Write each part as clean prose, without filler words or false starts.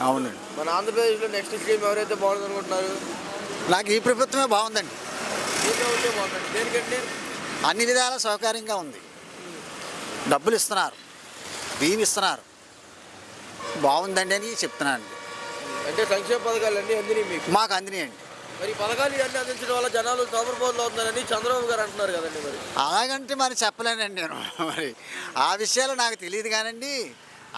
అవునండి. మన ఆంధ్రప్రదేశ్లో నెక్స్ట్ సీఎం ఎవరైతే బాగుంటుంది అనుకుంటున్నారు? నాకు ఈ ప్రభుత్వమే బాగుందండి. ఏ ప్రభుత్వం బాగుందండి? దేనికంటే అన్ని విధాల సౌకర్యంగా ఉంది. డబ్బులు ఇస్తున్నారు, బియ్యం ఇస్తున్నారు, బాగుందండి అని చెప్తున్నానండి. అంటే సంక్షేమ పథకాలు అన్నీ అందినాయి మీకు? మాకు అందినాయండి. మరి ఈ పథకాలు ఇవన్నీ అందించడం వల్ల జనాలు సోమరిపోతులు అవుతున్నారని చంద్రబాబు గారు అంటున్నారు కదండి. మరి అలాగంటే మరి చెప్పలేనండి నేను. మరి ఆ విషయాలు నాకు తెలియదు కానండి.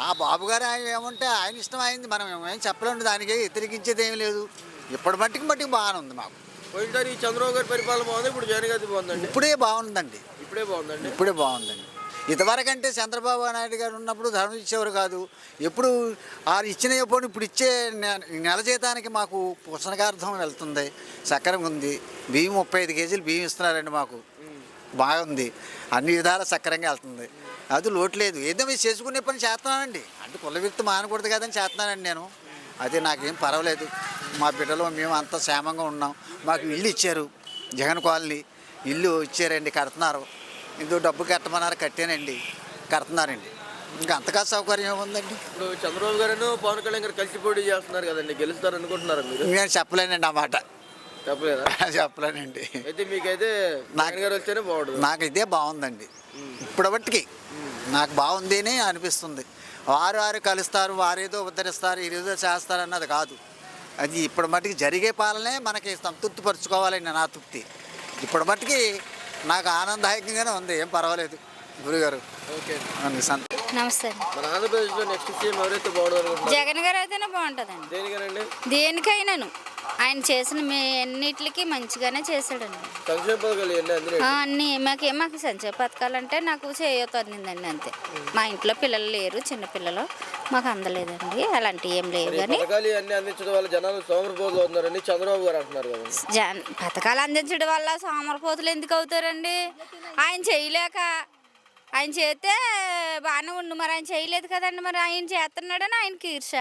ఆ బాబు గారు ఆయన ఏమంటే ఆయన ఇష్టం అయింది, మనం ఏం చెప్పలేండి. దానికి వ్యతిరేకించేది ఏమీ లేదు. ఇప్పటి మట్టికి బాగానే ఉంది మాకు. పోయినసారి ఈ చంద్రబాబు గారి పరిపాలన బాగుంది, ఇప్పుడు జగన్ గారి బాగుందండి. ఇప్పుడే బాగుందండి. ఇప్పుడే బాగుందండి. ఇంతవరకంటే చంద్రబాబు నాయుడు గారు ఉన్నప్పుడు ధనం ఇచ్చేవారు కాదు. ఎప్పుడు వాళ్ళు ఇచ్చిన ఇప్పుడు ఇచ్చే నెల జీతానికి మాకు పుస్తకార్థం వెళ్తుంది, సక్రంగా ఉంది. బియ్యం 35 కేజీలు బియ్యం ఇస్తున్నారండి మాకు, బాగుంది. అన్ని విధాల సక్రంగా వెళ్తుంది. అది లోటు లేదు. ఏదో మీరు చేసుకునే పని చేస్తున్నానండి. అంటే కుల వ్యక్తి మానకూడదు కదని చేస్తున్నానండి నేను. అది నాకేం పర్వాలేదు. మా బిడ్డలు మేము అంతా క్షేమంగా ఉన్నాం. మాకు ఇల్లు ఇచ్చారు, జగన్ కాలనీ ఇల్లు ఇచ్చారండి, కడుతున్నారు. ఇందులో డబ్బు కట్టమన్నారు, కట్టానండి, కడుతున్నారండి. ఇంకా అంతగా సౌకర్యం ఏముందండి. ఇప్పుడు చంద్రబాబు గారు పవన్ కళ్యాణ్ గారు కలిసి పోటీ చేస్తున్నారు కదండి, గెలుస్తారు అనుకుంటున్నారు మీరు? నేను చెప్పలేనండి ఆ మాట. చెప్పలేదా? చెప్పలేనండి. అయితే మీకైతే జగన్ గారు వస్తేనే బాగుంటుంది. నాకు ఇదే బాగుందండి. ఇప్పుడు బట్టికి నాకు బాగుంది అని అనిపిస్తుంది. వారు కలుస్తారు, వారేదో ఉద్ధరిస్తారు, ఏదో చేస్తారు అన్నది కాదు. అది ఇప్పుడు మట్టుకి జరిగే పాలనే మనకి సంతృప్తి పరుచుకోవాలండి. నా తృప్తి ఇప్పుడు మట్టుకి నాకు ఆనందదాయకంగానే ఉంది. ఏం పర్వాలేదు గురుగారు. ఓకే, నమస్తే. మన ఆంధ్రప్రదేశ్లో నెక్స్ట్ సీఎం ఎవరైతే బాగుంటుంది? జగన్ గారు అయితేనే బాగుంటుందండి. దేనికనండి? దేనికైనాను ఆయన చేసిన అన్నిటికి మంచిగానే చేశాడండి. సంక్షేమ పథకాలు అన్నీ మాకు సంక్షేమ పథకాలు అంటే నాకు చేయత అందిందండి, అంతే. మా ఇంట్లో పిల్లలు లేరు, చిన్నపిల్లలు, మాకు అందలేదండి. అలాంటివి ఏం లేవు. కానీ అందించడం వల్ల జనాలు సోమరిపోతులు అవుతున్నారని చంద్రబాబు గారు అంటున్నారు కదా. పథకాలు అందించడం వల్ల సోమరిపోతులు ఎందుకు అవుతారండి? ఆయన చేయలేక, ఆయన చేస్తే బాగానే ఉండు. మరి ఆయన చేయలేదు కదండి. మరి ఆయన చేస్తున్నాడని ఆయనకి ఈర్ష.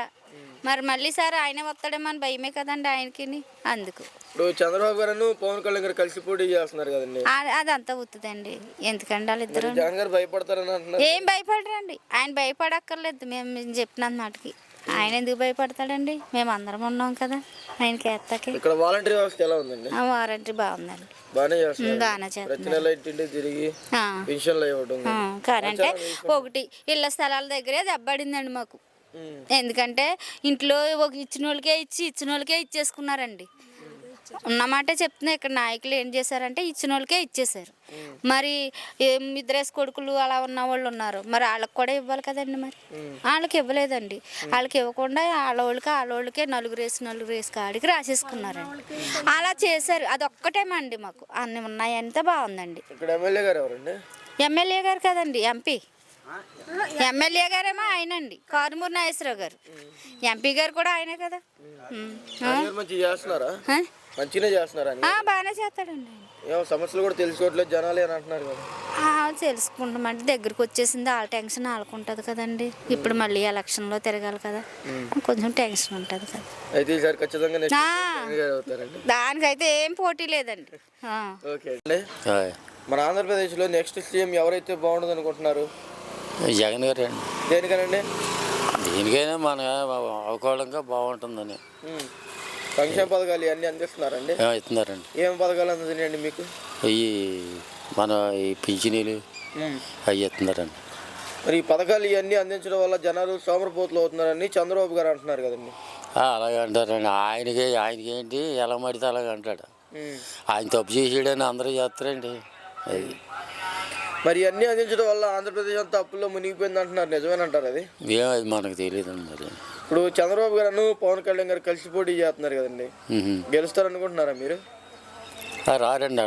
మరి మళ్ళీ సార్ ఆయనే వస్తాడేమో అని భయమే కదండి ఆయనకి. అందుకు ఇప్పుడు చంద్రబాబు గారు పవన్ కళ్యాణ్ గారు కలిసి పోటీ చేస్తున్నారు కదండి, అదంతా అవుతుందండి. ఎందుకండి వాళ్ళిద్దరు జగన్ గారు భయపడతారని అంటున్నారు. ఏం భయపడరండి, ఆయన భయపడక్కర్లేదు. మేము చెప్పినంత మాటకి ఆయన ఎందుకు భయపడతాడండి? మేము అందరం ఉన్నాం కదా ఆయనకి ఎత్తకి. ఇక్కడ వాలంటీర్ వ్యవస్థ ఎలా ఉందండి? వారంటీ బాగుందండి, బాగానే బాగానే చేస్తున్నారు. తిరిగి పెన్షన్లు ఇవ్వడం. కాదంటే ఒకటి ఇళ్ల స్థలాల దగ్గరే దెబ్బడిందండి మాకు. ఎందుకంటే ఇంట్లో ఇచ్చిన వాళ్ళకే ఇచ్చేసుకున్నారండి. ఉన్నమాట చెప్తున్నా. ఇక్కడ నాయకులు ఏం చేశారంటే ఇచ్చిన వాళ్ళకే ఇచ్చేసారు. మరి 2 కొడుకులు అలా ఉన్న వాళ్ళు ఉన్నారు, మరి వాళ్ళకి కూడా ఇవ్వాలి కదండి. మరి వాళ్ళకి ఇవ్వలేదండి. వాళ్ళకి ఇవ్వకుండా వాళ్ళకే 4 కాడికి రాసేసుకున్నారండి. అలా చేశారు. అదొక్కటేమండి మాకు. అన్ని ఉన్నాయంతా బాగుందండి. ఇక్కడ ఎమ్మెల్యే గారు ఎవరండి? ఎమ్మెల్యే గారు కదండి, ఎంపీ. ఎమ్మెల్యే గారేమో ఆయనండి, కారుమూరి నాగేశ్వరరావు గారు. ఎంపీ గారు కూడా ఆయనే కదా. మంచిగా చేస్తున్నారా? బాగానే చేస్తాడండి. సమస్యలు కూడా తెలుసుకోవట్లేదు జనాలు అని అంటున్నారు కదా. తెలుసుకుంటామంటే దగ్గరికి వచ్చేసింది, వాళ్ళ టెన్షన్ వాళ్ళకుంటుంది కదండి. ఇప్పుడు మళ్ళీ ఎలక్షన్లో తిరగాలి కదా, కొంచెం టెన్షన్ ఉంటుంది కదా. అయితే ఈసారి ఖచ్చితంగా దానికైతే ఏం పోటీ లేదండి. ఓకే అండి. మన ఆంధ్రప్రదేశ్లో నెక్స్ట్ సీఎం ఎవరైతే బాగుంటుంది అనుకుంటున్నారు? జగన్ గారు అండి. దేనికనండి? దేనికైనా మన అవకాశంగా బాగుంటుందని. సంక్షేమ పథకాలు ఇవన్నీ అందిస్తున్నారండి? ఇస్తున్నారండి. ఏం పథకాలు అందుతున్నాయండి మీకు? మన ఈ పింఛనీలు అవి ఇస్తున్నారండి. మరి ఈ పథకాలు ఇవన్నీ అందించడం వల్ల జనాలు సోమరిపోతులు అవుతున్నారని చంద్రబాబు గారు అంటున్నారు కదండి. అలాగే అంటారండి. ఆయనకి ఏంటి ఎలా మడితే అలాగ అంటాడు. ఆయన తప్పు చేసాడని అందరూ చేస్తారండి. అది మరి ఇవన్నీ అందించడం వల్ల ఆంధ్రప్రదేశ్ అంతా అప్పుల్లో మునిగిపోయింది అంటున్నారు, నిజమేనంటారు? అది అది మనకు తెలియదండి. మరి ఇప్పుడు చంద్రబాబు గారు పవన్ కళ్యాణ్ గారు కలిసి పోటీ చేస్తున్నారు కదండి, గెలుస్తారు అనుకుంటున్నారా మీరు? రారండి.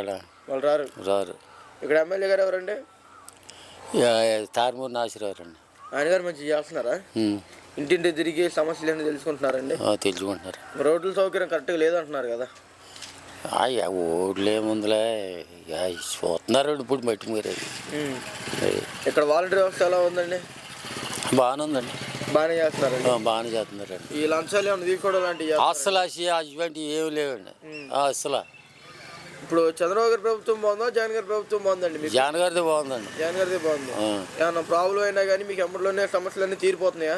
వాళ్ళు రారు. ఇక్కడ ఎమ్మెల్యే గారు ఎవరండి? కారుమూరి నాగేశ్వరరావు అండి. ఆయన గారు మంచిగా చేస్తున్నారా? ఇంటింటి తిరిగి సమస్యలు ఏంటో తెలుసుకుంటున్నారండి? తెలుసుకుంటున్నారు. రోడ్ల సౌకర్యం కరెక్ట్గా లేదంటున్నారు కదా. ఓట్లు ఏముందిలే చూస్తున్నారు ఇప్పుడు మట్టి మీరు. ఇక్కడ వాలంటీర్ వ్యవస్థ ఎలా ఉందండి? బాగానే ఉందండి. బాగానే చేస్తున్నారండి. బాగానే చేస్తున్నారండి. ఈ లంచాలు ఏమైనా తీసుకోవడం లాంటివి అసలు అటువంటి ఏమి లేవండి. అసలు ఇప్పుడు చంద్రబాబు గారి ప్రభుత్వం బాగుందా జగన్ గారి ప్రభుత్వం బాగుందండి మీకు? జగన్ గారిది బాగుందండి. జగన్ గారిది బాగుంది. ఆ. ఏమన్నా ప్రాబ్లం అయినా కానీ మీకు ఎమ్మటిలోనే సమస్యలన్నీ తీరిపోతున్నాయా?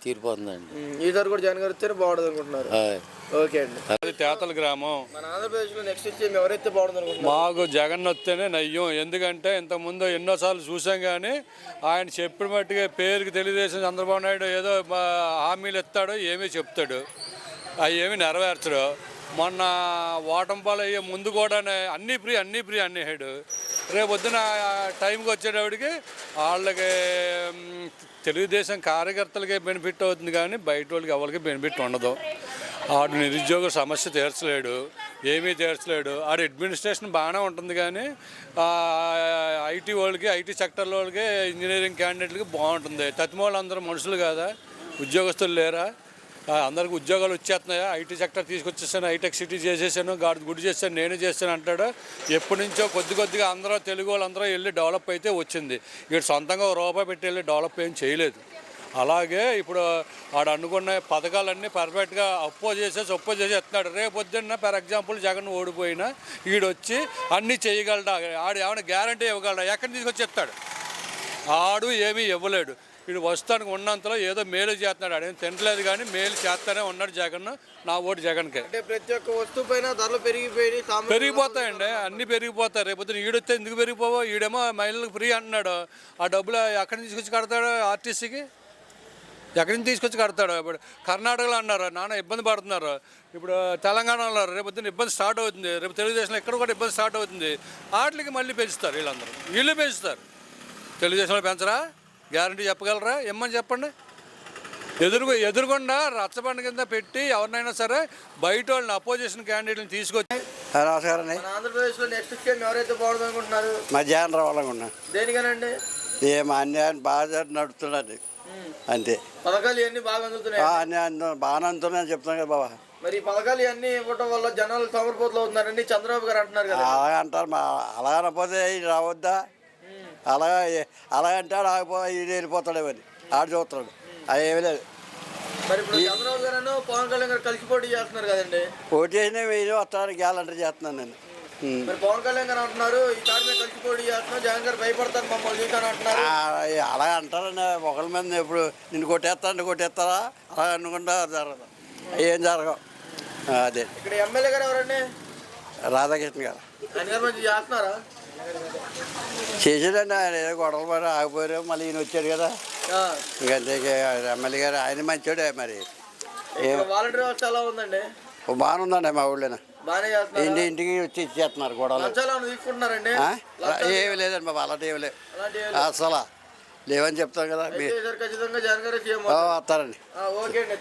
తీరిపోతుందండి. ఈసారి కూడా జగన్ గారు వస్తేనే బాగుంటుంది అనుకుంటున్నారు. ఓకే అండి. అది తేతల గ్రామం. మన ఆంధ్రప్రదేశ్లో నెక్స్ట్ వచ్చి ఎవరైతే బాగుంటుంది అనుకుంటున్నారు? మాకు జగన్ వస్తేనే నయ్యం. ఎందుకంటే ఇంతకుముందు ఎన్నోసార్లు చూసాం కానీ ఆయన చెప్పిన మట్టుగా పేరుకి తెలుగుదేశం చంద్రబాబు నాయుడు ఏదో హామీలు ఇస్తాడు, ఏమీ చెప్తాడు, అవి ఏమీ నెరవేర్చడు. మొన్న ఓటంపాలు అయ్యే ముందు కూడా అన్నీ ఫ్రీ అన్నాడు. రేపు పొద్దున టైంకి వచ్చేటప్పటికి వాళ్ళకి తెలుగుదేశం కార్యకర్తలకే బెనిఫిట్ అవుతుంది కానీ బయట వాళ్ళకి ఎవరికి బెనిఫిట్ ఉండదు. ఆడు నిరుద్యోగ సమస్య తీర్చలేడు, ఏమీ తీర్చలేడు. ఆడు అడ్మినిస్ట్రేషన్ బాగానే ఉంటుంది కానీ ఐటీ వాళ్ళకి, ఐటీ సెక్టర్ వాళ్ళకి, ఇంజనీరింగ్ క్యాండిడేట్లకి బాగుంటుంది. తత్మూలు అందరూ మనుషులు కాదా, ఉద్యోగస్తులు లేరా? అందరికి ఉద్యోగాలు వచ్చేస్తున్నాయా? ఐటీ సెక్టర్ తీసుకొచ్చేసాను, హైటెక్ సిటీ చేసేసాను, గుడి చేశాను, నేను చేశాను అంటాడు. ఎప్పటి నుంచో కొద్దిగా అందరూ తెలుగు వాళ్ళందరూ వెళ్ళి డెవలప్ అయితే వచ్చింది. ఇక్కడ సొంతంగా రూపాయి పెట్టి వెళ్ళి డెవలప్ ఏం చేయలేదు. అలాగే ఇప్పుడు ఆడు అనుకున్న పథకాలన్నీ పర్ఫెక్ట్గా అపోజ్ చేసి ఎత్తున్నాడు. రేపు పొద్దున్న ఫర్ ఎగ్జాంపుల్ జగన్ ఓడిపోయినా ఈడొచ్చి అన్నీ చేయగలడా? ఆడు ఏమైనా గ్యారంటీ ఇవ్వగలడా? ఎక్కడి తీసుకొచ్చి చెప్తాడు? ఆడు ఏమీ ఇవ్వలేడు. వీడు వస్తానికి ఉన్నంతలో ఏదో మేలు చేస్తున్నాడు. ఆడేం తినట్లేదు కానీ మేలు చేస్తానే ఉన్నాడు జగన్. నా ఓటు జగన్కే. అంటే ప్రతి ఒక్క వస్తువు పైన ధరలు పెరిగిపోతాయండి, అన్నీ పెరిగిపోతాయి. రేపు పొద్దున ఈడొస్తే ఎందుకు పెరిగిపోవో? ఈడేమో మహిళలకు ఫ్రీ అంటున్నాడు. ఆ డబ్బులు ఎక్కడి నుంచి తీసుకొచ్చి కడతాడు? ఆర్టీసీకి ఎక్కడి నుంచి తీసుకొచ్చి కడతాడు? ఇప్పుడు కర్ణాటకలో అన్నారు నాన్న ఇబ్బంది పడుతున్నారు, ఇప్పుడు తెలంగాణలో అన్నారు రేపు పొద్దున్న ఇబ్బంది స్టార్ట్ అవుతుంది, రేపు తెలుగుదేశంలో ఎక్కడ కూడా ఇబ్బంది స్టార్ట్ అవుతుంది. వాటికి మళ్ళీ పెంచుతారు వీళ్ళందరూ. వీళ్ళు పెంచుతారు. తెలుగుదేశంలో పెంచరా? గ్యారంటీ చెప్పగలరా? ఇమ్మని చెప్పండి. ఎదురుకుండా రచ్చబండ కింద పెట్టి ఎవరినైనా సరే బయట వాళ్ళని అపోజిషన్ క్యాండిడేట్ని తీసుకొచ్చి. నమస్కారం. మన ఆంధ్రప్రదేశ్లో నెక్స్ట్ వచ్చి ఎవరైతే బాగుంటుంది అనుకుంటున్నారు? మధ్యాహ్నం రావాలనుకున్నా. దేనికనండి? ఏం అన్యాయం బాగా నడుస్తున్నాడు అంతే. పథకాలు ఇవన్నీ బాగా అందుతున్నాయి, బాగానే అందుతున్నాయని చెప్తున్నాను కదా బాబా. మరి ఈ పథకాలు ఇవన్నీ ఇవ్వటం వల్ల జనాలు సోమరిపోతులు అవుతున్నారండి చంద్రబాబు గారు అంటున్నారు కదా. అలాగే అంటారు. అలాగనపోతే రావద్దా? అలాగంటాడు ఇది వెళ్ళిపోతాడు అని ఆడు చూస్తున్నాడు. అది ఏమీ లేదు. మరి ఇప్పుడు చంద్రబాబు గారు పవన్ కళ్యాణ్ గారు కలిసి పోటీ చేస్తున్నారు కదండి. పోటీ చేసినా వేరే వస్తాను గ్యాలంటీ చేస్తున్నాను నేను. మరి పవన్ కళ్యాణ్ గారు అంటున్నారు ఈసారి మేము కలిసి పోటీ చేస్తున్నాం, జగన్ గారు భయపడతారు మమ్మల్ని చూసాను అంటున్నారు. అలా అంటారండి. ఒకరి మీద ఇప్పుడు నిన్ను కొట్టేస్తారా? అలా అనుకుంటా జరగదు, ఏం జరగవు. అదే. ఇక్కడ ఎమ్మెల్యే గారు ఎవరండి? రాధాకృష్ణ గారు. ఆయన గారు మంచి చేస్తున్నారా? చేసాడండి. ఆయన ఏదో గొడవలు పడి ఆగిపోయారు, మళ్ళీ ఈయన వచ్చాడు కదా. ఇంకంతే. ఎమ్మెల్యే గారు ఆయన మంచోడే. మరి వాలంటీర్ వ్యవస్థ ఎలా ఉందండి? బాగానే ఉందండి మా ఊళ్ళో. బాగానే చేస్తున్నారు. ఇంటికి వచ్చి ఇచ్చేస్తున్నారు గొడవలు. తీసుకుంటున్నారండి? ఏమి లేదండి బాబు, అలాంటి ఏమి లేవు అసలు లేవని చెప్తాం కదా. ఖచ్చితంగా జగన్ గారు వస్తారండి. ఓకే అండి.